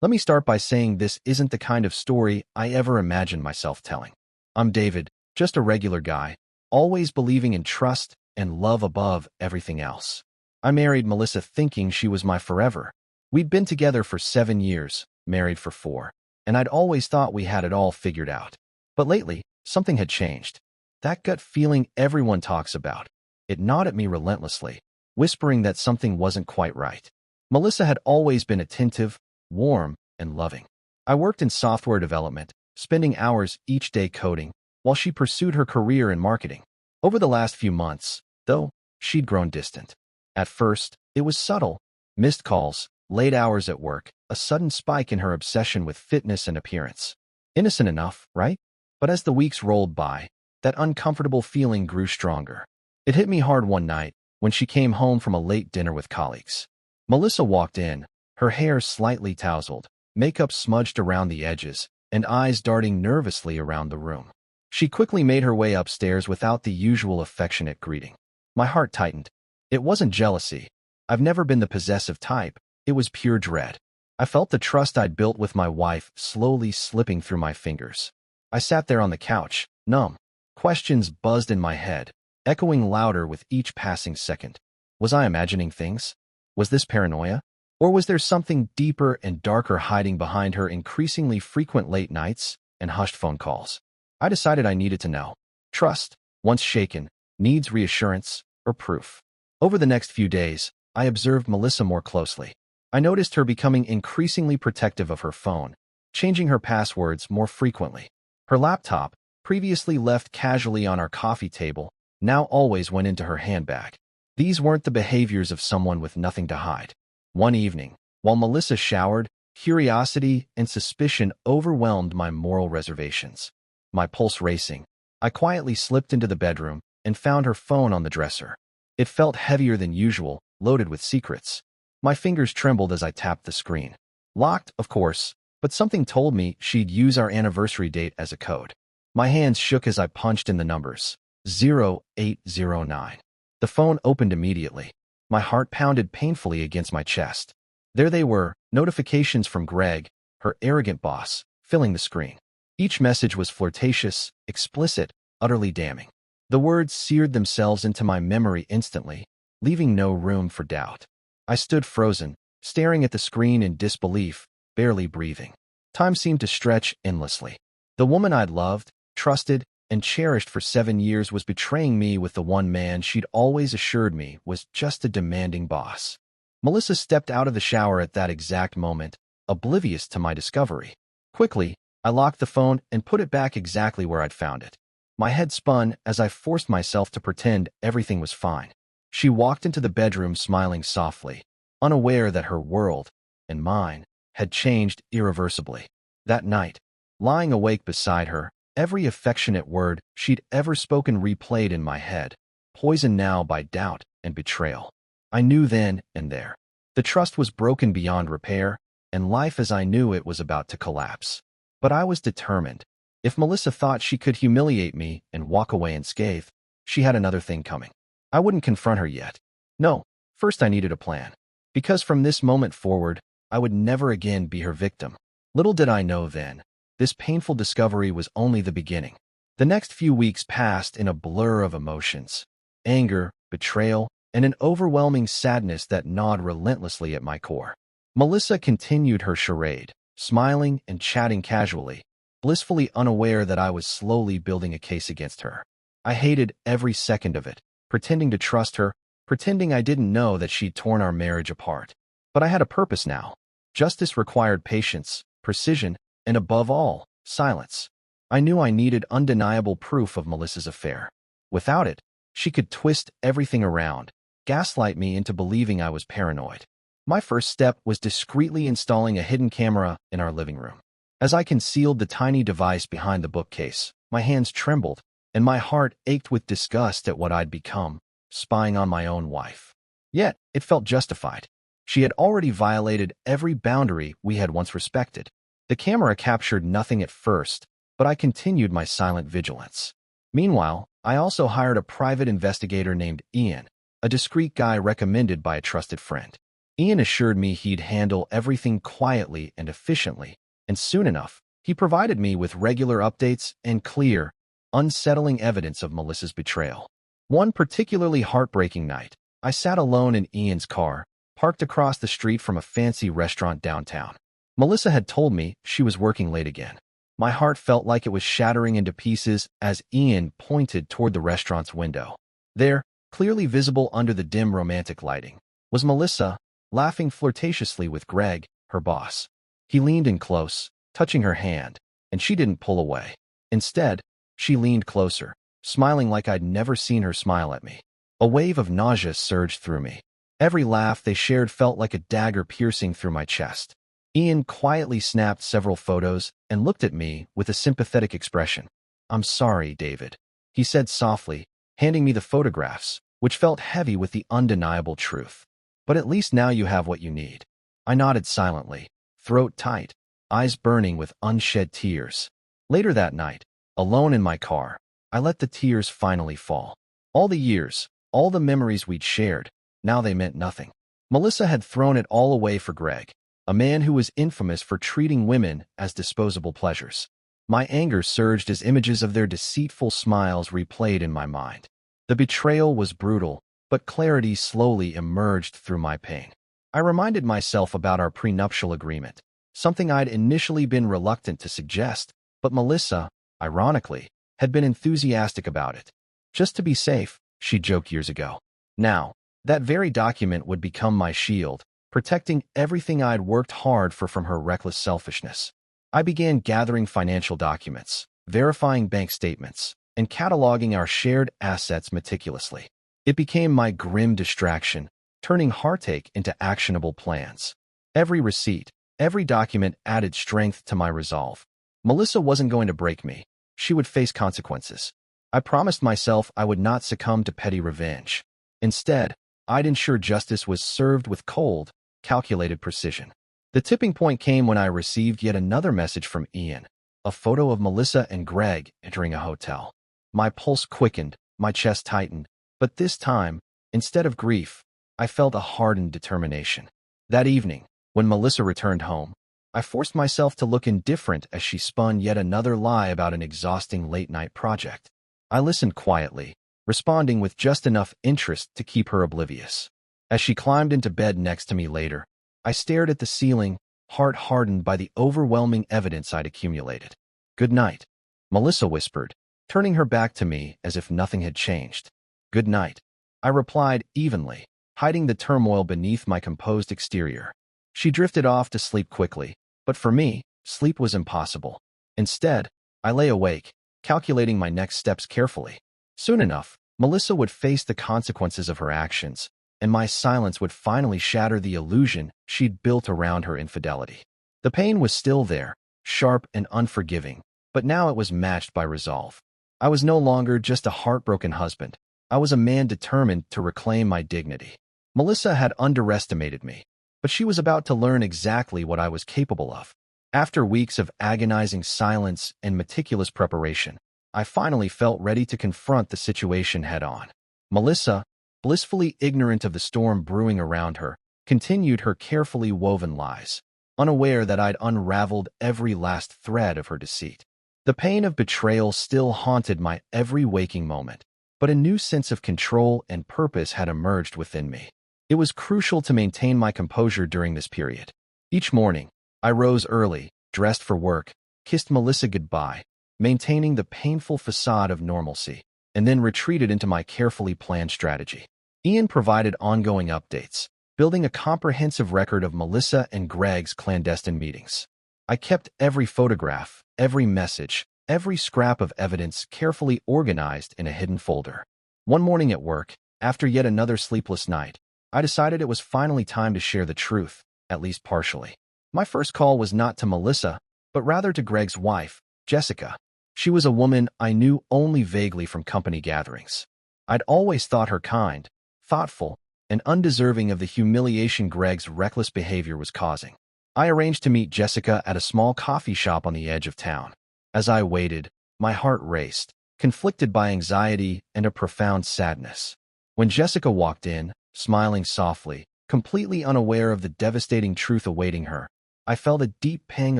Let me start by saying this isn't the kind of story I ever imagined myself telling. I'm David, just a regular guy, always believing in trust and love above everything else. I married Melissa thinking she was my forever. We'd been together for 7 years, married for 4, and I'd always thought we had it all figured out. But lately, something had changed. That gut feeling everyone talks about. It gnawed at me relentlessly, whispering that something wasn't quite right. Melissa had always been attentive, warm, and loving. I worked in software development, spending hours each day coding, while she pursued her career in marketing. Over the last few months, though, she'd grown distant. At first, it was subtle. Missed calls, late hours at work, a sudden spike in her obsession with fitness and appearance. Innocent enough, right? But as the weeks rolled by, that uncomfortable feeling grew stronger. It hit me hard one night when she came home from a late dinner with colleagues. Melissa walked in, her hair slightly tousled, makeup smudged around the edges, and eyes darting nervously around the room. She quickly made her way upstairs without the usual affectionate greeting. My heart tightened. It wasn't jealousy. I've never been the possessive type. It was pure dread. I felt the trust I'd built with my wife slowly slipping through my fingers. I sat there on the couch, numb. Questions buzzed in my head, echoing louder with each passing second. Was I imagining things? Was this paranoia? Or was there something deeper and darker hiding behind her increasingly frequent late nights and hushed phone calls? I decided I needed to know. Trust, once shaken, needs reassurance or proof. Over the next few days, I observed Melissa more closely. I noticed her becoming increasingly protective of her phone, changing her passwords more frequently. Her laptop, previously left casually on our coffee table, now always went into her handbag. These weren't the behaviors of someone with nothing to hide. One evening, while Melissa showered, curiosity and suspicion overwhelmed my moral reservations. My pulse racing, I quietly slipped into the bedroom and found her phone on the dresser. It felt heavier than usual, loaded with secrets. My fingers trembled as I tapped the screen. Locked, of course, but something told me she'd use our anniversary date as a code. My hands shook as I punched in the numbers. 0809. The phone opened immediately. My heart pounded painfully against my chest. There they were, notifications from Greg, her arrogant boss, filling the screen. Each message was flirtatious, explicit, utterly damning. The words seared themselves into my memory instantly, leaving no room for doubt. I stood frozen, staring at the screen in disbelief, barely breathing. Time seemed to stretch endlessly. The woman I'd loved, trusted, and cherished for 7 years was betraying me with the one man she'd always assured me was just a demanding boss. Melissa stepped out of the shower at that exact moment, oblivious to my discovery. Quickly, I locked the phone and put it back exactly where I'd found it. My head spun as I forced myself to pretend everything was fine. She walked into the bedroom smiling softly, unaware that her world, and mine, had changed irreversibly. That night, lying awake beside her, every affectionate word she'd ever spoken replayed in my head, poisoned now by doubt and betrayal. I knew then and there. The trust was broken beyond repair, and life as I knew it was about to collapse. But I was determined. If Melissa thought she could humiliate me and walk away unscathed, she had another thing coming. I wouldn't confront her yet. No, first I needed a plan. Because from this moment forward, I would never again be her victim. Little did I know then, this painful discovery was only the beginning. The next few weeks passed in a blur of emotions. Anger, betrayal, and an overwhelming sadness that gnawed relentlessly at my core. Melissa continued her charade, smiling and chatting casually, blissfully unaware that I was slowly building a case against her. I hated every second of it, pretending to trust her, pretending I didn't know that she'd torn our marriage apart. But I had a purpose now. Justice required patience, precision, and above all, silence. I knew I needed undeniable proof of Melissa's affair. Without it, she could twist everything around, gaslight me into believing I was paranoid. My first step was discreetly installing a hidden camera in our living room. As I concealed the tiny device behind the bookcase, my hands trembled, and my heart ached with disgust at what I'd become, spying on my own wife. Yet, it felt justified. She had already violated every boundary we had once respected. The camera captured nothing at first, but I continued my silent vigilance. Meanwhile, I also hired a private investigator named Ian, a discreet guy recommended by a trusted friend. Ian assured me he'd handle everything quietly and efficiently, and soon enough, he provided me with regular updates and clear, unsettling evidence of Melissa's betrayal. One particularly heartbreaking night, I sat alone in Ian's car, parked across the street from a fancy restaurant downtown. Melissa had told me she was working late again. My heart felt like it was shattering into pieces as Ian pointed toward the restaurant's window. There, clearly visible under the dim romantic lighting, was Melissa, laughing flirtatiously with Greg, her boss. He leaned in close, touching her hand, and she didn't pull away. Instead, she leaned closer, smiling like I'd never seen her smile at me. A wave of nausea surged through me. Every laugh they shared felt like a dagger piercing through my chest. Ian quietly snapped several photos and looked at me with a sympathetic expression. "I'm sorry, David," he said softly, handing me the photographs, which felt heavy with the undeniable truth. "But at least now you have what you need." I nodded silently, throat tight, eyes burning with unshed tears. Later that night, alone in my car, I let the tears finally fall. All the years, all the memories we'd shared, now they meant nothing. Melissa had thrown it all away for Greg, a man who was infamous for treating women as disposable pleasures. My anger surged as images of their deceitful smiles replayed in my mind. The betrayal was brutal, but clarity slowly emerged through my pain. I reminded myself about our prenuptial agreement, something I'd initially been reluctant to suggest, but Melissa, ironically, had been enthusiastic about it. Just to be safe, she joked years ago. Now, that very document would become my shield, protecting everything I'd worked hard for from her reckless selfishness. I began gathering financial documents, verifying bank statements, and cataloging our shared assets meticulously. It became my grim distraction, turning heartache into actionable plans. Every receipt, every document added strength to my resolve. Melissa wasn't going to break me. She would face consequences. I promised myself I would not succumb to petty revenge. Instead, I'd ensure justice was served with cold, calculated precision. The tipping point came when I received yet another message from Ian, a photo of Melissa and Greg entering a hotel. My pulse quickened, my chest tightened, but this time, instead of grief, I felt a hardened determination. That evening, when Melissa returned home, I forced myself to look indifferent as she spun yet another lie about an exhausting late-night project. I listened quietly, responding with just enough interest to keep her oblivious. As she climbed into bed next to me later, I stared at the ceiling, heart hardened by the overwhelming evidence I'd accumulated. "Good night," Melissa whispered, turning her back to me as if nothing had changed. "Good night," I replied evenly, hiding the turmoil beneath my composed exterior. She drifted off to sleep quickly, but for me, sleep was impossible. Instead, I lay awake, calculating my next steps carefully. Soon enough, Melissa would face the consequences of her actions, and my silence would finally shatter the illusion she'd built around her infidelity. The pain was still there, sharp and unforgiving, but now it was matched by resolve. I was no longer just a heartbroken husband. I was a man determined to reclaim my dignity. Melissa had underestimated me, but she was about to learn exactly what I was capable of. After weeks of agonizing silence and meticulous preparation, I finally felt ready to confront the situation head-on. Melissa, blissfully ignorant of the storm brewing around her, continued her carefully woven lies, unaware that I'd unraveled every last thread of her deceit. The pain of betrayal still haunted my every waking moment, but a new sense of control and purpose had emerged within me. It was crucial to maintain my composure during this period. Each morning, I rose early, dressed for work, kissed Melissa goodbye, maintaining the painful facade of normalcy, and then retreated into my carefully planned strategy. Ian provided ongoing updates, building a comprehensive record of Melissa and Greg's clandestine meetings. I kept every photograph, every message, every scrap of evidence carefully organized in a hidden folder. One morning at work, after yet another sleepless night, I decided it was finally time to share the truth, at least partially. My first call was not to Melissa, but rather to Greg's wife, Jessica. She was a woman I knew only vaguely from company gatherings. I'd always thought her kind, thoughtful, and undeserving of the humiliation Greg's reckless behavior was causing. I arranged to meet Jessica at a small coffee shop on the edge of town. As I waited, my heart raced, conflicted by anxiety and a profound sadness. When Jessica walked in, smiling softly, Completely unaware of the devastating truth awaiting her, I felt a deep pang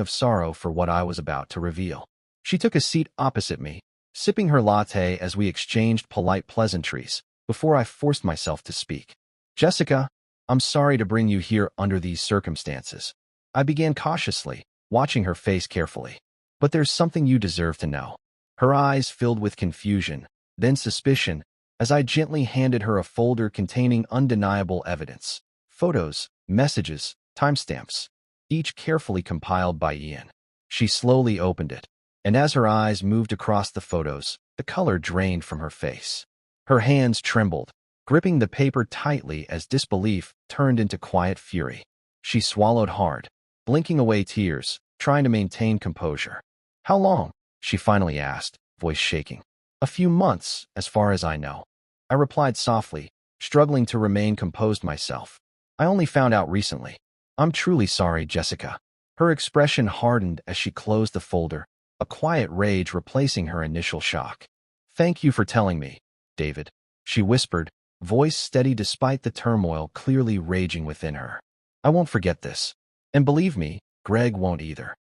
of sorrow for what I was about to reveal. She took a seat opposite me, sipping her latte as we exchanged polite pleasantries, before I forced myself to speak. Jessica, I'm sorry to bring you here under these circumstances. I began cautiously, watching her face carefully. But there's something you deserve to know. Her eyes filled with confusion, then suspicion, as I gently handed her a folder containing undeniable evidence. Photos, messages, timestamps, each carefully compiled by Ian. She slowly opened it, and as her eyes moved across the photos, the color drained from her face. Her hands trembled, gripping the paper tightly as disbelief turned into quiet fury. She swallowed hard, blinking away tears, trying to maintain composure. How long? She finally asked, voice shaking. A few months, as far as I know. I replied softly, struggling to remain composed myself. I only found out recently. I'm truly sorry, Jessica. Her expression hardened as she closed the folder, a quiet rage replacing her initial shock. Thank you for telling me, David, she whispered, voice steady despite the turmoil clearly raging within her. I won't forget this. And believe me, Greg won't either.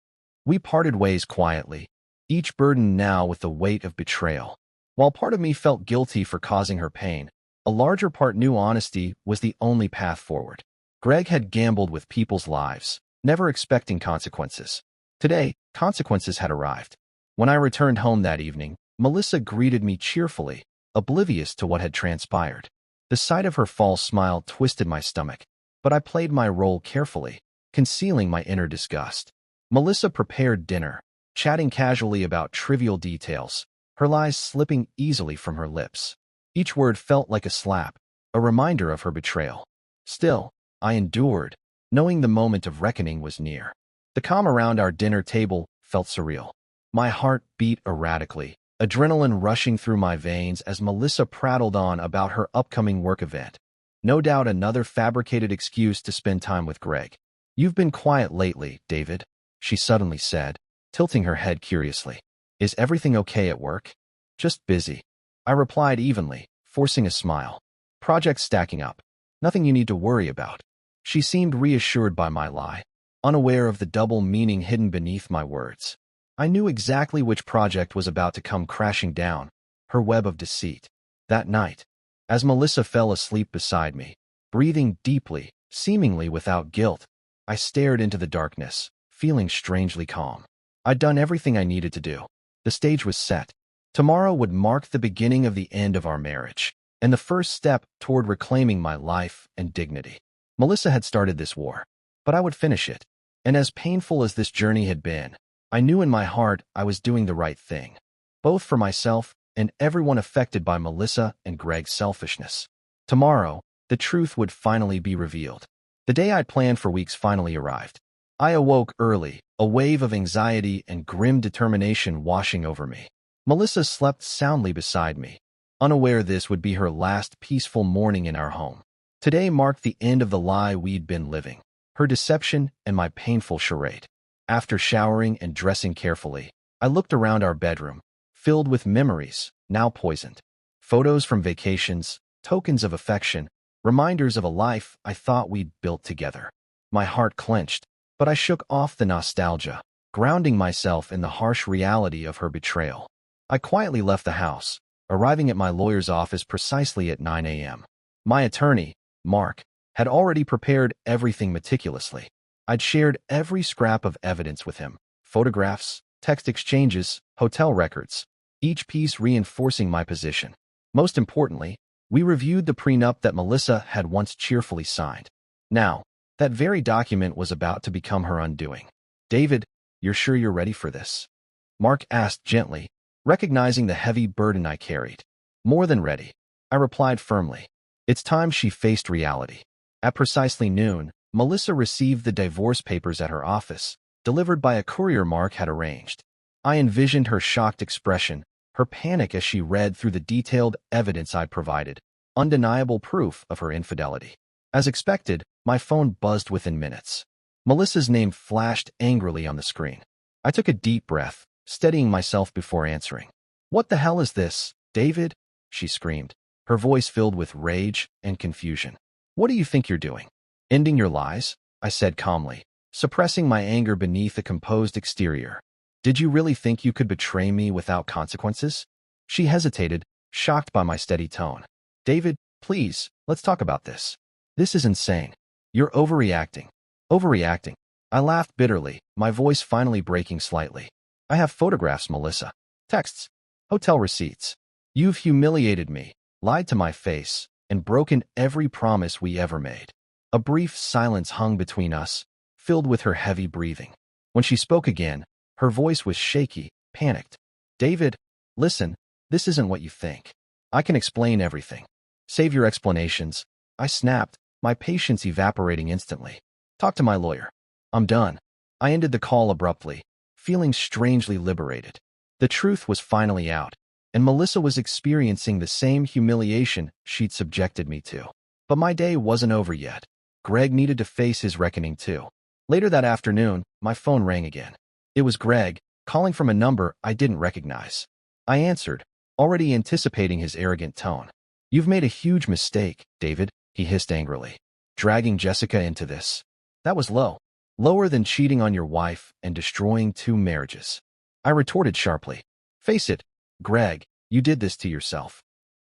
We parted ways quietly, each burdened now with the weight of betrayal. While part of me felt guilty for causing her pain, a larger part knew honesty was the only path forward. Greg had gambled with people's lives, never expecting consequences. Today, consequences had arrived. When I returned home that evening, Melissa greeted me cheerfully, oblivious to what had transpired. The sight of her false smile twisted my stomach, but I played my role carefully, concealing my inner disgust. Melissa prepared dinner, chatting casually about trivial details, her lies slipping easily from her lips. Each word felt like a slap, a reminder of her betrayal. Still, I endured, knowing the moment of reckoning was near. The calm around our dinner table felt surreal. My heart beat erratically, adrenaline rushing through my veins as Melissa prattled on about her upcoming work event. No doubt another fabricated excuse to spend time with Greg. You've been quiet lately, David, she suddenly said, tilting her head curiously. Is everything okay at work? Just busy. I replied evenly, forcing a smile. Projects stacking up. Nothing you need to worry about. She seemed reassured by my lie, unaware of the double meaning hidden beneath my words. I knew exactly which project was about to come crashing down, her web of deceit. That night, as Melissa fell asleep beside me, breathing deeply, seemingly without guilt, I stared into the darkness, feeling strangely calm. I'd done everything I needed to do. The stage was set. Tomorrow would mark the beginning of the end of our marriage, and the first step toward reclaiming my life and dignity. Melissa had started this war, but I would finish it. And as painful as this journey had been, I knew in my heart I was doing the right thing, both for myself and everyone affected by Melissa and Greg's selfishness. Tomorrow, the truth would finally be revealed. The day I'd planned for weeks finally arrived. I awoke early, a wave of anxiety and grim determination washing over me. Melissa slept soundly beside me, unaware this would be her last peaceful morning in our home. Today marked the end of the lie we'd been living, her deception and my painful charade. After showering and dressing carefully, I looked around our bedroom, filled with memories, now poisoned. Photos from vacations, tokens of affection, reminders of a life I thought we'd built together. My heart clenched, but I shook off the nostalgia, grounding myself in the harsh reality of her betrayal. I quietly left the house, arriving at my lawyer's office precisely at 9 a.m. My attorney, Mark, had already prepared everything meticulously. I'd shared every scrap of evidence with him, photographs, text exchanges, hotel records, each piece reinforcing my position. Most importantly, we reviewed the prenup that Melissa had once cheerfully signed. Now, that very document was about to become her undoing. David, you're sure you're ready for this? Mark asked gently, recognizing the heavy burden I carried. More than ready, I replied firmly. It's time she faced reality. At precisely noon, Melissa received the divorce papers at her office, delivered by a courier Mark had arranged. I envisioned her shocked expression, her panic as she read through the detailed evidence I'd provided, undeniable proof of her infidelity. As expected, my phone buzzed within minutes. Melissa's name flashed angrily on the screen. I took a deep breath, steadying myself before answering. What the hell is this, David? She screamed, her voice filled with rage and confusion. What do you think you're doing? Ending your lies? I said calmly, suppressing my anger beneath a composed exterior. Did you really think you could betray me without consequences? She hesitated, shocked by my steady tone. David, please, let's talk about this. This is insane. You're overreacting. Overreacting. I laughed bitterly, my voice finally breaking slightly. I have photographs, Melissa. Texts. Hotel receipts. You've humiliated me, lied to my face, and broken every promise we ever made. A brief silence hung between us, filled with her heavy breathing. When she spoke again, her voice was shaky, panicked. David, listen, this isn't what you think. I can explain everything. Save your explanations. I snapped, my patience evaporating instantly. Talk to my lawyer. I'm done. I ended the call abruptly, feeling strangely liberated. The truth was finally out, and Melissa was experiencing the same humiliation she'd subjected me to. But my day wasn't over yet. Greg needed to face his reckoning too. Later that afternoon, my phone rang again. It was Greg, calling from a number I didn't recognize. I answered, already anticipating his arrogant tone. You've made a huge mistake, David, he hissed angrily. Dragging Jessica into this. That was low. Lower than cheating on your wife and destroying 2 marriages. I retorted sharply. Face it, Greg, you did this to yourself.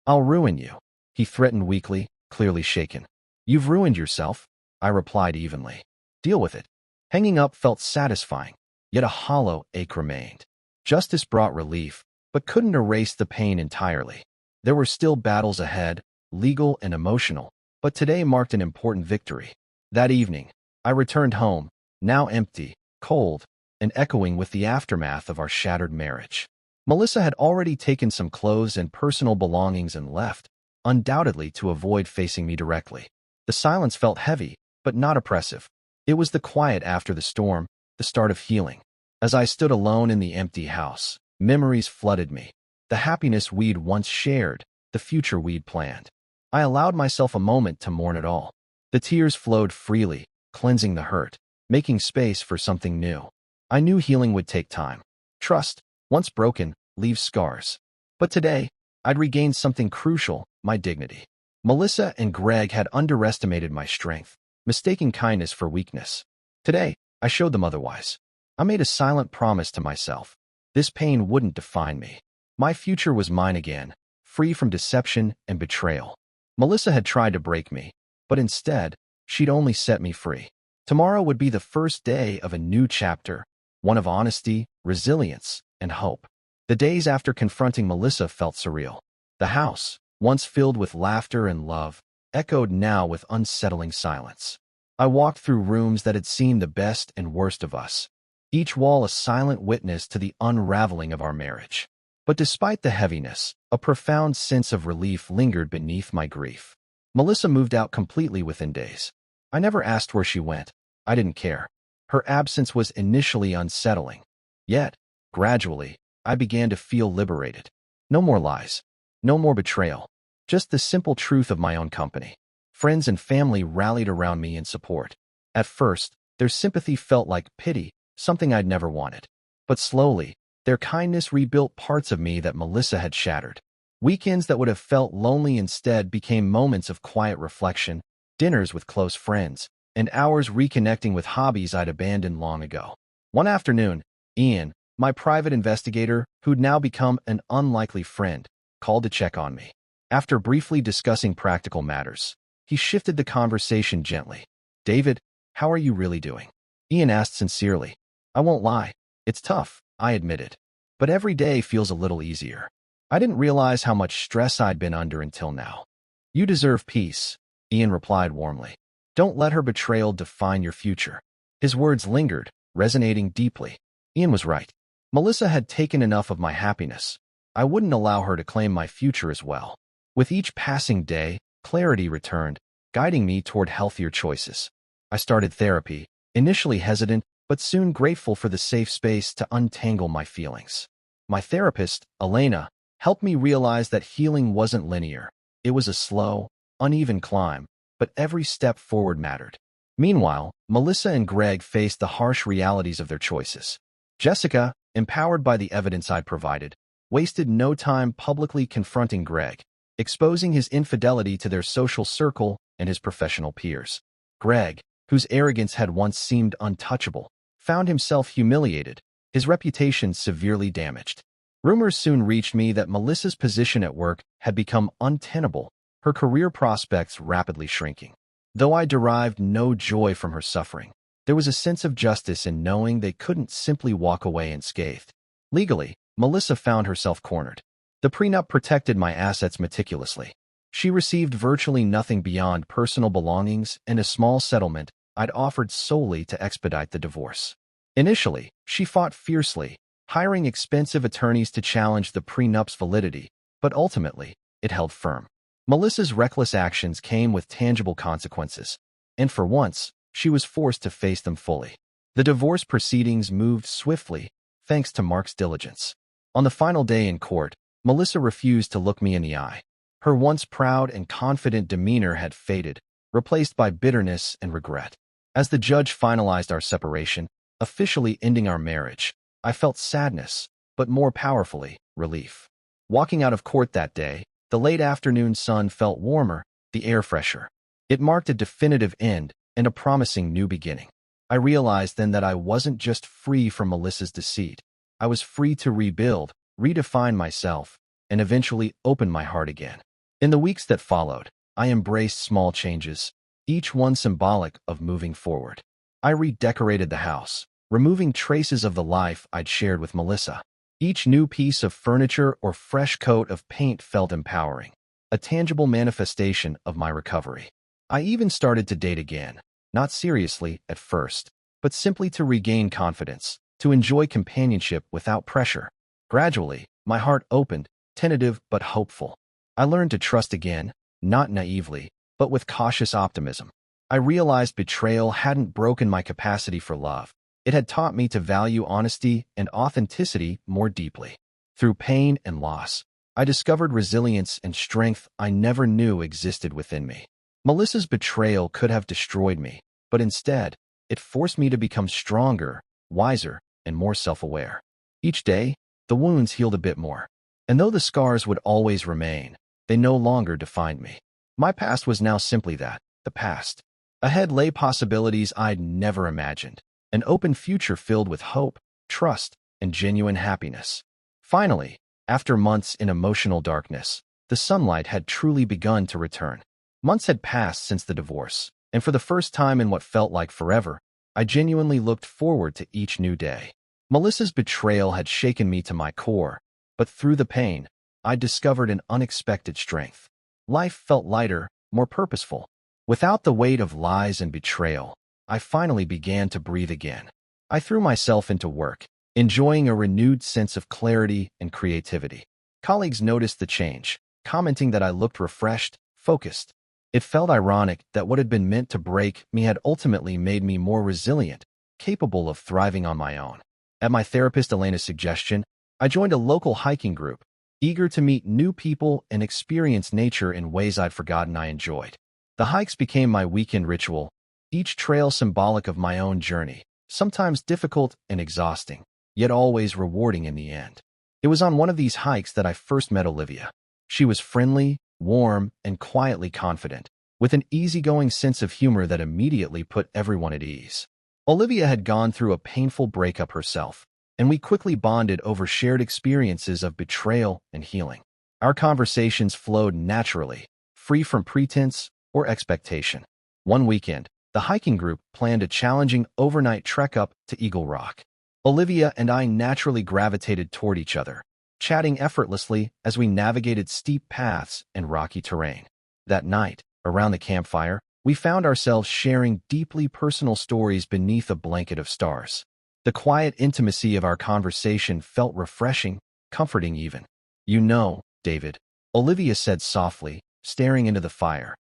I'll ruin you, he threatened weakly, clearly shaken. You've ruined yourself, I replied evenly. Deal with it. Hanging up felt satisfying, yet a hollow ache remained. Justice brought relief, but couldn't erase the pain entirely. There were still battles ahead, legal and emotional, but today marked an important victory. That evening, I returned home, now empty, cold, and echoing with the aftermath of our shattered marriage. Melissa had already taken some clothes and personal belongings and left, undoubtedly to avoid facing me directly. The silence felt heavy, but not oppressive. It was the quiet after the storm, the start of healing. As I stood alone in the empty house, memories flooded me. The happiness we'd once shared, the future we'd planned. I allowed myself a moment to mourn it all. The tears flowed freely, cleansing the hurt, making space for something new. I knew healing would take time. Trust, once broken, leaves scars. But today, I'd regained something crucial, my dignity. Melissa and Greg had underestimated my strength, mistaking kindness for weakness. Today, I showed them otherwise. I made a silent promise to myself. This pain wouldn't define me. My future was mine again, free from deception and betrayal. Melissa had tried to break me, but instead, she'd only set me free. Tomorrow would be the first day of a new chapter, one of honesty, resilience, and hope. The days after confronting Melissa felt surreal. The house, once filled with laughter and love, echoed now with unsettling silence. I walked through rooms that had seen the best and worst of us, each wall a silent witness to the unraveling of our marriage. But despite the heaviness, a profound sense of relief lingered beneath my grief. Melissa moved out completely within days. I never asked where she went. I didn't care. Her absence was initially unsettling. Yet, gradually, I began to feel liberated. No more lies. No more betrayal. Just the simple truth of my own company. Friends and family rallied around me in support. At first, their sympathy felt like pity, something I'd never wanted. But slowly, their kindness rebuilt parts of me that Melissa had shattered. Weekends that would have felt lonely instead became moments of quiet reflection, dinners with close friends, and hours reconnecting with hobbies I'd abandoned long ago. One afternoon, Ian, my private investigator, who'd now become an unlikely friend, called to check on me. After briefly discussing practical matters, he shifted the conversation gently. David, how are you really doing? Ian asked sincerely. I won't lie. It's tough, I admitted. But every day feels a little easier. I didn't realize how much stress I'd been under until now. You deserve peace, Ian replied warmly. Don't let her betrayal define your future. His words lingered, resonating deeply. Ian was right. Melissa had taken enough of my happiness. I wouldn't allow her to claim my future as well. With each passing day, clarity returned, guiding me toward healthier choices. I started therapy, initially hesitant, but soon grateful for the safe space to untangle my feelings. My therapist, Elena, helped me realize that healing wasn't linear. It was a slow, uneven climb, but every step forward mattered. Meanwhile, Melissa and Greg faced the harsh realities of their choices. Jessica, empowered by the evidence I'd provided, wasted no time publicly confronting Greg, exposing his infidelity to their social circle and his professional peers. Greg, whose arrogance had once seemed untouchable, found himself humiliated, his reputation severely damaged. Rumors soon reached me that Melissa's position at work had become untenable, her career prospects rapidly shrinking. Though I derived no joy from her suffering, there was a sense of justice in knowing they couldn't simply walk away unscathed. Legally, Melissa found herself cornered. The prenup protected my assets meticulously. She received virtually nothing beyond personal belongings and a small settlement I'd offered solely to expedite the divorce. Initially, she fought fiercely, hiring expensive attorneys to challenge the prenup's validity, but ultimately, it held firm. Melissa's reckless actions came with tangible consequences, and for once, she was forced to face them fully. The divorce proceedings moved swiftly, thanks to Mark's diligence. On the final day in court, Melissa refused to look me in the eye. Her once proud and confident demeanor had faded, replaced by bitterness and regret. As the judge finalized our separation, officially ending our marriage, I felt sadness, but more powerfully, relief. Walking out of court that day, the late afternoon sun felt warmer, the air fresher. It marked a definitive end and a promising new beginning. I realized then that I wasn't just free from Melissa's deceit. I was free to rebuild, redefine myself, and eventually open my heart again. In the weeks that followed, I embraced small changes, each one symbolic of moving forward. I redecorated the house, removing traces of the life I'd shared with Melissa. Each new piece of furniture or fresh coat of paint felt empowering, a tangible manifestation of my recovery. I even started to date again, not seriously at first, but simply to regain confidence, to enjoy companionship without pressure. Gradually, my heart opened, tentative but hopeful. I learned to trust again, not naively, but with cautious optimism. I realized betrayal hadn't broken my capacity for love. It had taught me to value honesty and authenticity more deeply. Through pain and loss, I discovered resilience and strength I never knew existed within me. Melissa's betrayal could have destroyed me, but instead, it forced me to become stronger, wiser, and more self-aware. Each day, the wounds healed a bit more. And though the scars would always remain, they no longer defined me. My past was now simply that, the past. Ahead lay possibilities I'd never imagined, an open future filled with hope, trust, and genuine happiness. Finally, after months in emotional darkness, the sunlight had truly begun to return. Months had passed since the divorce, and for the first time in what felt like forever, I genuinely looked forward to each new day. Melissa's betrayal had shaken me to my core, but through the pain, I discovered an unexpected strength. Life felt lighter, more purposeful. Without the weight of lies and betrayal, I finally began to breathe again. I threw myself into work, enjoying a renewed sense of clarity and creativity. Colleagues noticed the change, commenting that I looked refreshed, focused. It felt ironic that what had been meant to break me had ultimately made me more resilient, capable of thriving on my own. At my therapist Elena's suggestion, I joined a local hiking group, eager to meet new people and experience nature in ways I'd forgotten I enjoyed. The hikes became my weekend ritual, each trail symbolic of my own journey, sometimes difficult and exhausting, yet always rewarding in the end. It was on one of these hikes that I first met Olivia. She was friendly, warm, and quietly confident, with an easygoing sense of humor that immediately put everyone at ease. Olivia had gone through a painful breakup herself, and we quickly bonded over shared experiences of betrayal and healing. Our conversations flowed naturally, free from pretense or expectation. One weekend, the hiking group planned a challenging overnight trek up to Eagle Rock. Olivia and I naturally gravitated toward each other, chatting effortlessly as we navigated steep paths and rocky terrain. That night, around the campfire, we found ourselves sharing deeply personal stories beneath a blanket of stars. The quiet intimacy of our conversation felt refreshing, comforting even. "You know, David," Olivia said softly, staring into the fire.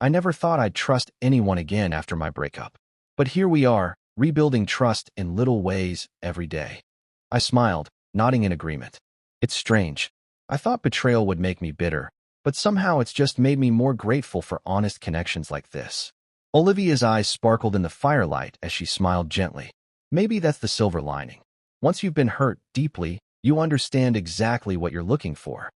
"I never thought I'd trust anyone again after my breakup. But here we are, rebuilding trust in little ways every day." I smiled, nodding in agreement. "It's strange. I thought betrayal would make me bitter, but somehow it's just made me more grateful for honest connections like this." Olivia's eyes sparkled in the firelight as she smiled gently. "Maybe that's the silver lining. Once you've been hurt deeply, you understand exactly what you're looking for."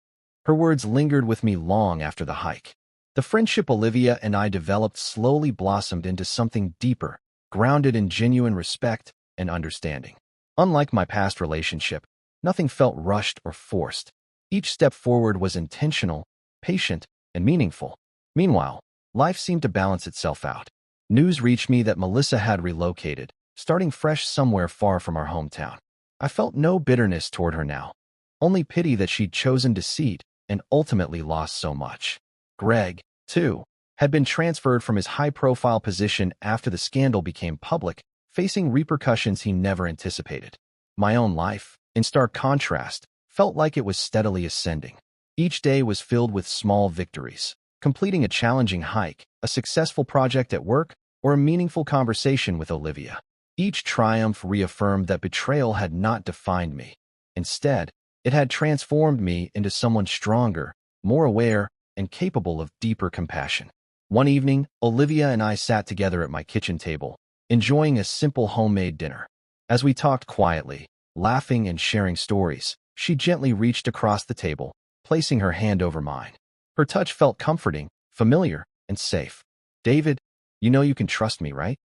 Her words lingered with me long after the hike. The friendship Olivia and I developed slowly blossomed into something deeper, grounded in genuine respect and understanding. Unlike my past relationship, nothing felt rushed or forced. Each step forward was intentional, patient, and meaningful. Meanwhile, life seemed to balance itself out. News reached me that Melissa had relocated, starting fresh somewhere far from our hometown. I felt no bitterness toward her now, only pity that she'd chosen deceit and ultimately lost so much. Greg, too, had been transferred from his high-profile position after the scandal became public, facing repercussions he never anticipated. My own life, in stark contrast, felt like it was steadily ascending. Each day was filled with small victories, completing a challenging hike, a successful project at work, or a meaningful conversation with Olivia. Each triumph reaffirmed that betrayal had not defined me. Instead, it had transformed me into someone stronger, more aware, and capable of deeper compassion. One evening, Olivia and I sat together at my kitchen table, enjoying a simple homemade dinner. As we talked quietly, laughing and sharing stories, she gently reached across the table, placing her hand over mine. Her touch felt comforting, familiar, and safe. "David, you know you can trust me, right?"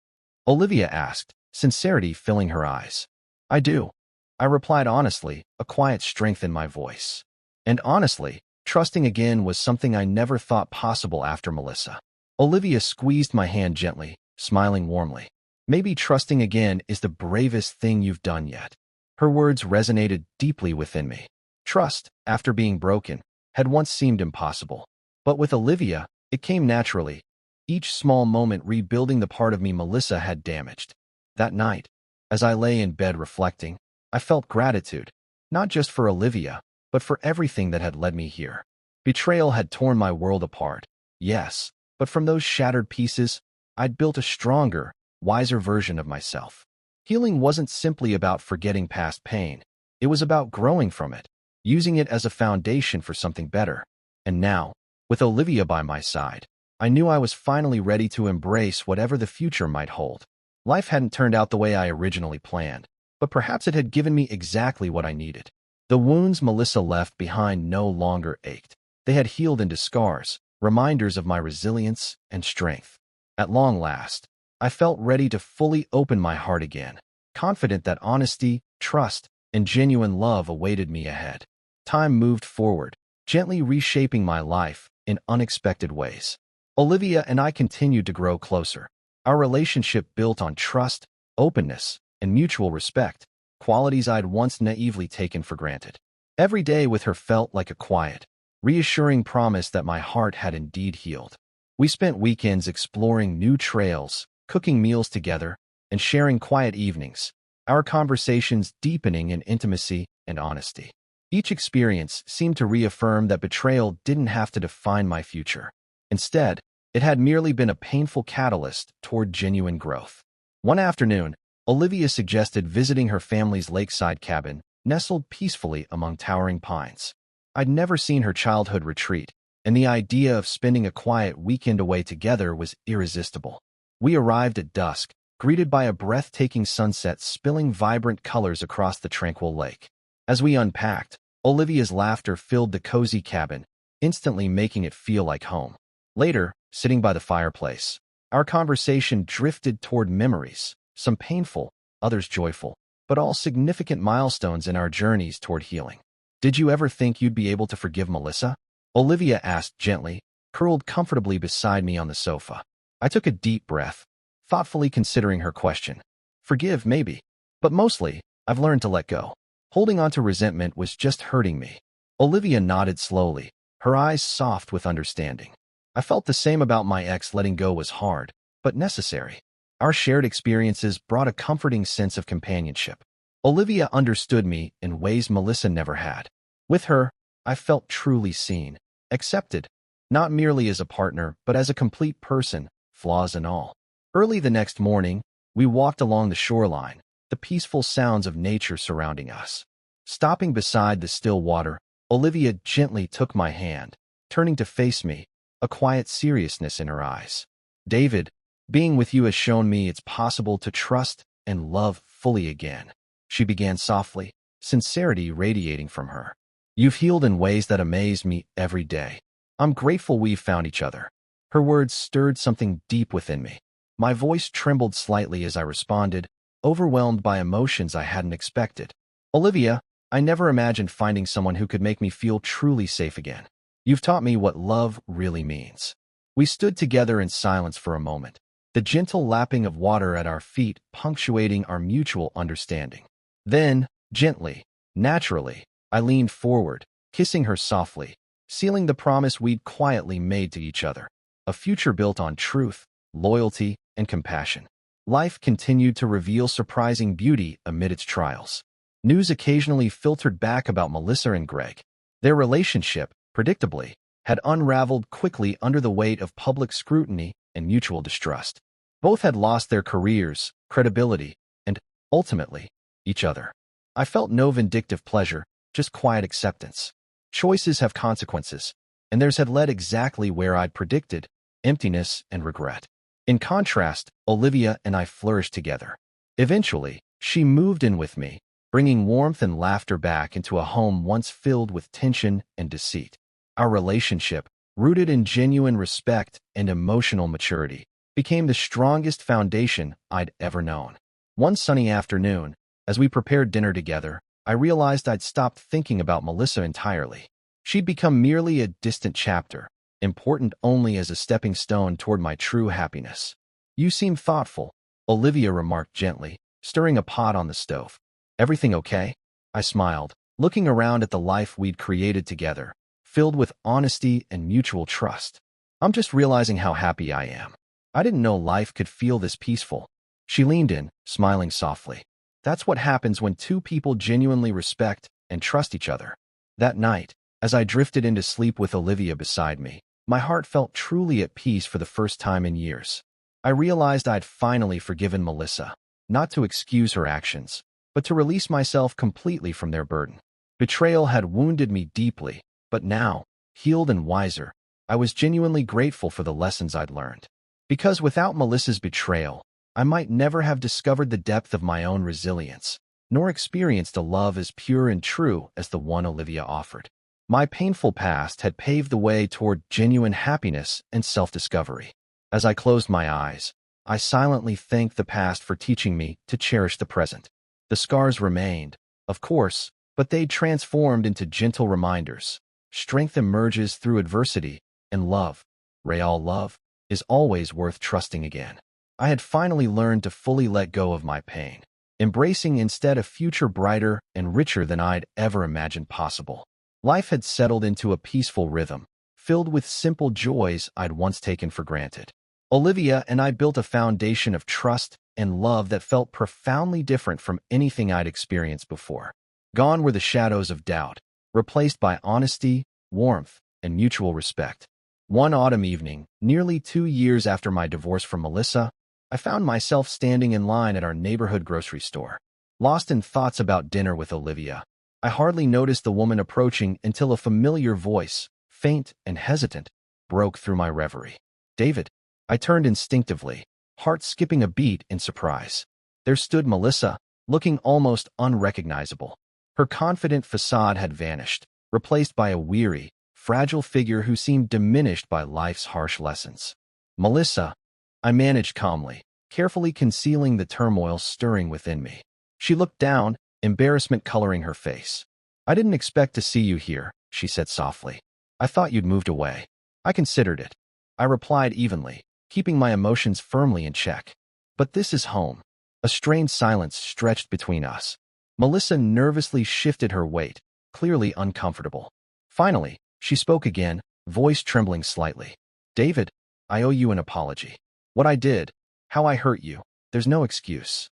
Olivia asked, sincerity filling her eyes. "I do," I replied honestly, a quiet strength in my voice. And honestly, trusting again was something I never thought possible after Melissa. Olivia squeezed my hand gently, smiling warmly. "Maybe trusting again is the bravest thing you've done yet." Her words resonated deeply within me. Trust, after being broken, had once seemed impossible. But with Olivia, it came naturally, each small moment rebuilding the part of me Melissa had damaged. That night, as I lay in bed reflecting, I felt gratitude, not just for Olivia, but for everything that had led me here. Betrayal had torn my world apart, yes, but from those shattered pieces, I'd built a stronger, wiser version of myself. Healing wasn't simply about forgetting past pain. It was about growing from it, using it as a foundation for something better. And now, with Olivia by my side, I knew I was finally ready to embrace whatever the future might hold. Life hadn't turned out the way I originally planned, but perhaps it had given me exactly what I needed. The wounds Melissa left behind no longer ached. They had healed into scars, reminders of my resilience and strength. At long last, I felt ready to fully open my heart again, confident that honesty, trust, and genuine love awaited me ahead. Time moved forward, gently reshaping my life in unexpected ways. Olivia and I continued to grow closer. Our relationship built on trust, openness, and mutual respect, qualities I'd once naively taken for granted. Every day with her felt like a quiet, reassuring promise that my heart had indeed healed. We spent weekends exploring new trails, cooking meals together, and sharing quiet evenings, our conversations deepening in intimacy and honesty. Each experience seemed to reaffirm that betrayal didn't have to define my future. Instead, it had merely been a painful catalyst toward genuine growth. One afternoon, Olivia suggested visiting her family's lakeside cabin, nestled peacefully among towering pines. I'd never seen her childhood retreat, and the idea of spending a quiet weekend away together was irresistible. We arrived at dusk, greeted by a breathtaking sunset spilling vibrant colors across the tranquil lake. As we unpacked, Olivia's laughter filled the cozy cabin, instantly making it feel like home. Later, sitting by the fireplace, our conversation drifted toward memories, some painful, others joyful, but all significant milestones in our journeys toward healing. "Did you ever think you'd be able to forgive Melissa?" Olivia asked gently, curled comfortably beside me on the sofa. I took a deep breath, thoughtfully considering her question. "Forgive, maybe. But mostly, I've learned to let go. Holding on to resentment was just hurting me." Olivia nodded slowly, her eyes soft with understanding. I felt the same about my ex. Letting go was hard, but necessary. Our shared experiences brought a comforting sense of companionship. Olivia understood me in ways Melissa never had. With her, I felt truly seen, accepted, not merely as a partner, but as a complete person, flaws and all. Early the next morning, we walked along the shoreline, the peaceful sounds of nature surrounding us. Stopping beside the still water, Olivia gently took my hand, turning to face me, a quiet seriousness in her eyes. "David, being with you has shown me it's possible to trust and love fully again," she began softly, sincerity radiating from her. "You've healed in ways that amaze me every day. I'm grateful we've found each other." Her words stirred something deep within me. My voice trembled slightly as I responded, overwhelmed by emotions I hadn't expected. Olivia, I never imagined finding someone who could make me feel truly safe again. You've taught me what love really means. We stood together in silence for a moment, the gentle lapping of water at our feet punctuating our mutual understanding. Then, gently, naturally, I leaned forward, kissing her softly, sealing the promise we'd quietly made to each other. A future built on truth, loyalty, and compassion. Life continued to reveal surprising beauty amid its trials. News occasionally filtered back about Melissa and Greg. Their relationship, predictably, had unraveled quickly under the weight of public scrutiny and mutual distrust. Both had lost their careers, credibility, and, ultimately, each other. I felt no vindictive pleasure, just quiet acceptance. Choices have consequences, and theirs had led exactly where I'd predicted, emptiness and regret. In contrast, Olivia and I flourished together. Eventually, she moved in with me, bringing warmth and laughter back into a home once filled with tension and deceit. Our relationship, rooted in genuine respect and emotional maturity, became the strongest foundation I'd ever known. One sunny afternoon, as we prepared dinner together, I realized I'd stopped thinking about Melissa entirely. She'd become merely a distant chapter, important only as a stepping stone toward my true happiness. You seem thoughtful, Olivia remarked gently, stirring a pot on the stove. Everything okay? I smiled, looking around at the life we'd created together, filled with honesty and mutual trust. I'm just realizing how happy I am. I didn't know life could feel this peaceful. She leaned in, smiling softly. That's what happens when two people genuinely respect and trust each other. That night, as I drifted into sleep with Olivia beside me, my heart felt truly at peace for the first time in years. I realized I'd finally forgiven Melissa, not to excuse her actions, but to release myself completely from their burden. Betrayal had wounded me deeply, but now, healed and wiser, I was genuinely grateful for the lessons I'd learned. Because without Melissa's betrayal, I might never have discovered the depth of my own resilience, nor experienced a love as pure and true as the one Olivia offered. My painful past had paved the way toward genuine happiness and self-discovery. As I closed my eyes, I silently thanked the past for teaching me to cherish the present. The scars remained, of course, but they'd transformed into gentle reminders. Strength emerges through adversity, and love, real love, is always worth trusting again. I had finally learned to fully let go of my pain, embracing instead a future brighter and richer than I'd ever imagined possible. Life had settled into a peaceful rhythm, filled with simple joys I'd once taken for granted. Olivia and I built a foundation of trust and love that felt profoundly different from anything I'd experienced before. Gone were the shadows of doubt, replaced by honesty, warmth, and mutual respect. One autumn evening, nearly 2 years after my divorce from Melissa, I found myself standing in line at our neighborhood grocery store. Lost in thoughts about dinner with Olivia, I hardly noticed the woman approaching until a familiar voice, faint and hesitant, broke through my reverie. David. I turned instinctively, heart skipping a beat in surprise. There stood Melissa, looking almost unrecognizable. Her confident facade had vanished, replaced by a weary, fragile figure who seemed diminished by life's harsh lessons. Melissa, I managed calmly, carefully concealing the turmoil stirring within me. She looked down, embarrassment coloring her face. I didn't expect to see you here, she said softly. I thought you'd moved away. I considered it. I replied evenly, keeping my emotions firmly in check. But this is home. A strained silence stretched between us. Melissa nervously shifted her weight, clearly uncomfortable. Finally, she spoke again, voice trembling slightly. David, I owe you an apology. What I did, how I hurt you, there's no excuse.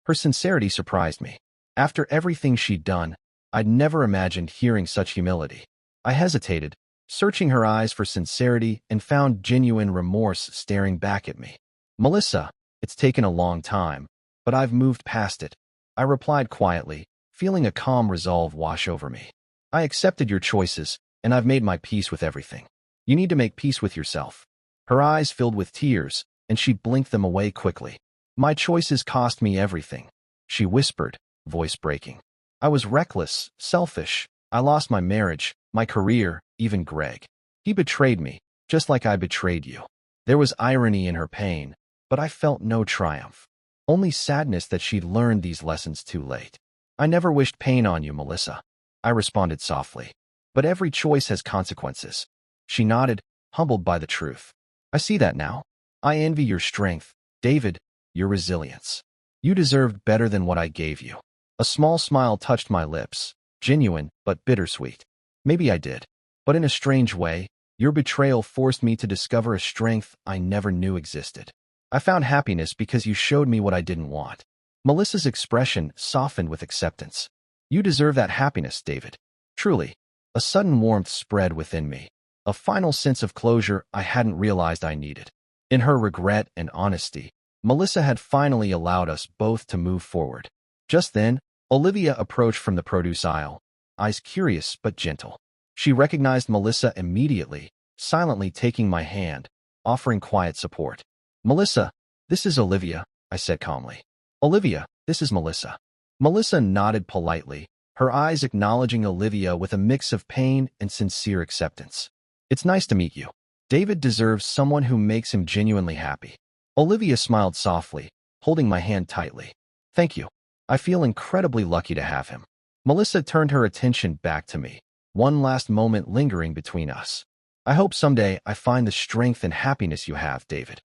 Her sincerity surprised me. After everything she'd done, I'd never imagined hearing such humility. I hesitated, searching her eyes for sincerity, and found genuine remorse staring back at me. Melissa, it's taken a long time, but I've moved past it. I replied quietly, feeling a calm resolve wash over me. I accepted your choices, and I've made my peace with everything. You need to make peace with yourself. Her eyes filled with tears, and she blinked them away quickly. My choices cost me everything, she whispered, voice breaking. I was reckless, selfish. I lost my marriage, my career, even Greg. He betrayed me, just like I betrayed you. There was irony in her pain, but I felt no triumph. Only sadness that she'd learned these lessons too late. I never wished pain on you, Melissa, I responded softly. But every choice has consequences. She nodded, humbled by the truth. I see that now. I envy your strength, David, your resilience. You deserved better than what I gave you. A small smile touched my lips, genuine but bittersweet. Maybe I did. But in a strange way, your betrayal forced me to discover a strength I never knew existed. I found happiness because you showed me what I didn't want. Melissa's expression softened with acceptance. You deserve that happiness, David. Truly. A sudden warmth spread within me, a final sense of closure I hadn't realized I needed. In her regret and honesty, Melissa had finally allowed us both to move forward. Just then, Olivia approached from the produce aisle, eyes curious but gentle. She recognized Melissa immediately, silently taking my hand, offering quiet support. Melissa, this is Olivia, I said calmly. Olivia, this is Melissa. Melissa nodded politely, her eyes acknowledging Olivia with a mix of pain and sincere acceptance. It's nice to meet you. David deserves someone who makes him genuinely happy. Olivia smiled softly, holding my hand tightly. Thank you. I feel incredibly lucky to have him. Melissa turned her attention back to me, one last moment lingering between us. I hope someday I find the strength and happiness you have, David.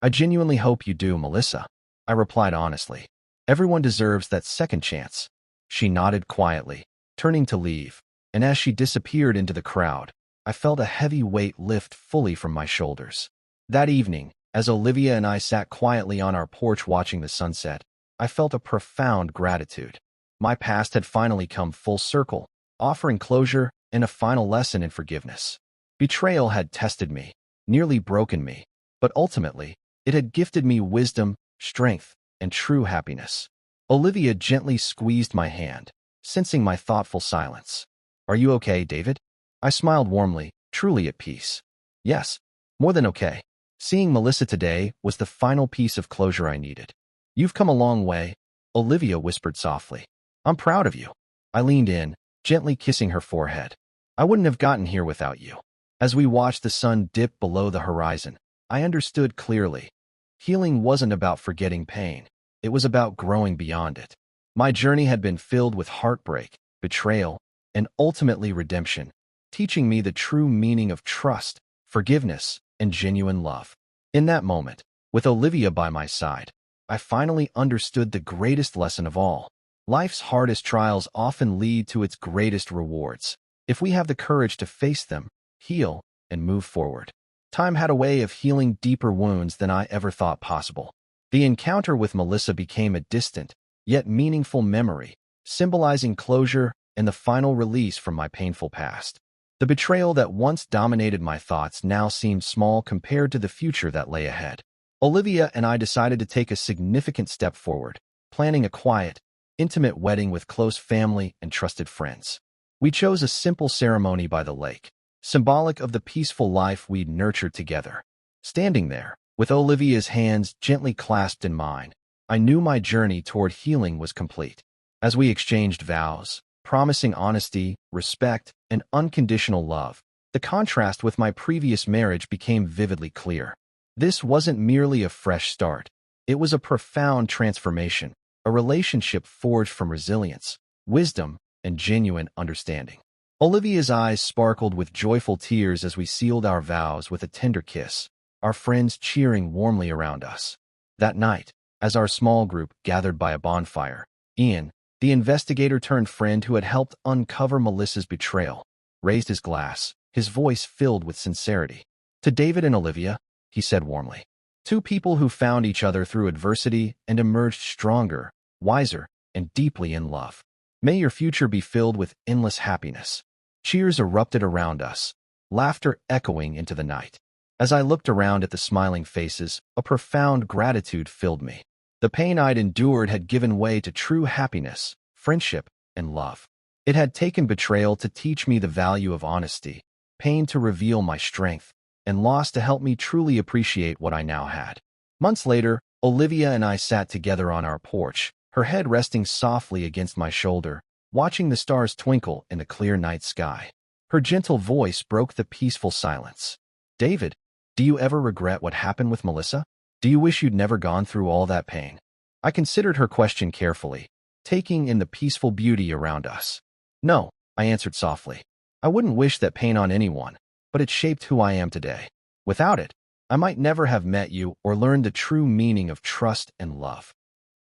I genuinely hope you do, Melissa, I replied honestly. Everyone deserves that second chance. She nodded quietly, turning to leave, and as she disappeared into the crowd, I felt a heavy weight lift fully from my shoulders. That evening, as Olivia and I sat quietly on our porch watching the sunset, I felt a profound gratitude. My past had finally come full circle, offering closure and a final lesson in forgiveness. Betrayal had tested me, nearly broken me, but ultimately, it had gifted me wisdom, strength, and true happiness. Olivia gently squeezed my hand, sensing my thoughtful silence. Are you okay, David? I smiled warmly, truly at peace. Yes, more than okay. Seeing Melissa today was the final piece of closure I needed. You've come a long way, Olivia whispered softly. I'm proud of you. I leaned in, gently kissing her forehead. I wouldn't have gotten here without you. As we watched the sun dip below the horizon, I understood clearly. Healing wasn't about forgetting pain. It was about growing beyond it. My journey had been filled with heartbreak, betrayal, and ultimately redemption, teaching me the true meaning of trust, forgiveness, and genuine love. In that moment, with Olivia by my side, I finally understood the greatest lesson of all. Life's hardest trials often lead to its greatest rewards, if we have the courage to face them, heal, and move forward. Time had a way of healing deeper wounds than I ever thought possible. The encounter with Melissa became a distant, yet meaningful memory, symbolizing closure and the final release from my painful past. The betrayal that once dominated my thoughts now seemed small compared to the future that lay ahead. Olivia and I decided to take a significant step forward, planning a quiet, intimate wedding with close family and trusted friends. We chose a simple ceremony by the lake, symbolic of the peaceful life we'd nurtured together. Standing there, with Olivia's hands gently clasped in mine, I knew my journey toward healing was complete. As we exchanged vows, promising honesty, respect, and unconditional love, the contrast with my previous marriage became vividly clear. This wasn't merely a fresh start. It was a profound transformation, a relationship forged from resilience, wisdom, and genuine understanding. Olivia's eyes sparkled with joyful tears as we sealed our vows with a tender kiss, our friends cheering warmly around us. That night, as our small group gathered by a bonfire, Ian, the investigator-turned-friend who had helped uncover Melissa's betrayal, raised his glass, his voice filled with sincerity. To David and Olivia, he said warmly. Two people who found each other through adversity and emerged stronger, wiser, and deeply in love. May your future be filled with endless happiness. Cheers erupted around us, laughter echoing into the night. As I looked around at the smiling faces, a profound gratitude filled me. The pain I'd endured had given way to true happiness, friendship, and love. It had taken betrayal to teach me the value of honesty, pain to reveal my strength, and loss to help me truly appreciate what I now had. Months later, Olivia and I sat together on our porch, her head resting softly against my shoulder, watching the stars twinkle in the clear night sky. Her gentle voice broke the peaceful silence. David, do Do you ever regret what happened with Melissa? Do you wish you'd never gone through all that pain? I considered her question carefully, taking in the peaceful beauty around us. No, I answered softly. I wouldn't wish that pain on anyone, but it shaped who I am today. Without it, I might never have met you or learned the true meaning of trust and love.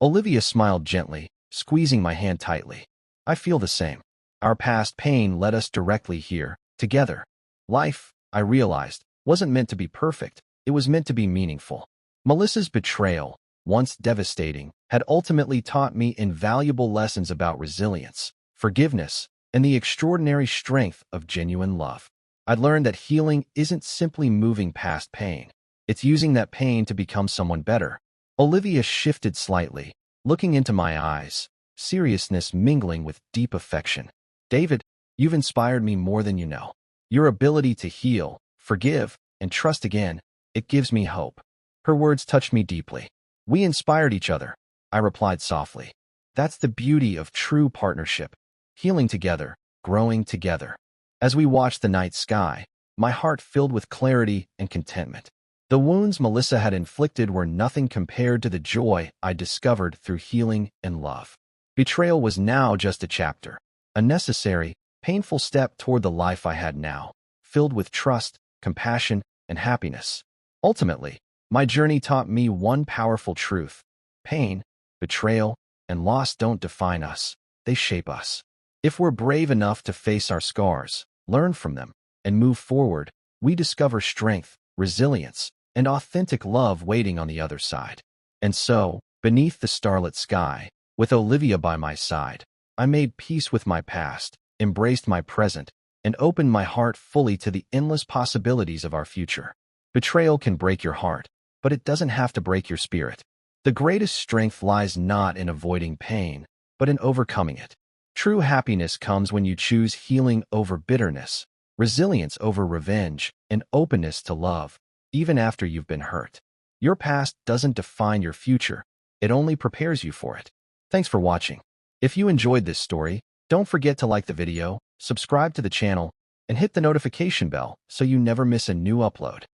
Olivia smiled gently, squeezing my hand tightly. I feel the same. Our past pain led us directly here, together. Life, I realized, wasn't meant to be perfect. It was meant to be meaningful. Melissa's betrayal, once devastating, had ultimately taught me invaluable lessons about resilience, forgiveness, and the extraordinary strength of genuine love. I'd learned that healing isn't simply moving past pain. It's using that pain to become someone better. Olivia shifted slightly, looking into my eyes, seriousness mingling with deep affection. David, you've inspired me more than you know. Your ability to heal, forgive, and trust again, it gives me hope. Her words touched me deeply. We inspired each other, I replied softly. That's the beauty of true partnership. Healing together, growing together. As we watched the night sky, my heart filled with clarity and contentment. The wounds Melissa had inflicted were nothing compared to the joy I discovered through healing and love. Betrayal was now just a chapter, a necessary, painful step toward the life I had now, filled with trust, compassion, and happiness. Ultimately, my journey taught me one powerful truth. Pain, betrayal, and loss don't define us. They shape us. If we're brave enough to face our scars, learn from them, and move forward, we discover strength, resilience, and authentic love waiting on the other side. And so, beneath the starlit sky, with Olivia by my side, I made peace with my past, embraced my present, and opened my heart fully to the endless possibilities of our future. Betrayal can break your heart, but it doesn't have to break your spirit. The greatest strength lies not in avoiding pain, but in overcoming it. True happiness comes when you choose healing over bitterness, resilience over revenge, and openness to love, even after you've been hurt. Your past doesn't define your future, it only prepares you for it. Thanks for watching. If you enjoyed this story, don't forget to like the video, subscribe to the channel, and hit the notification bell so you never miss a new upload.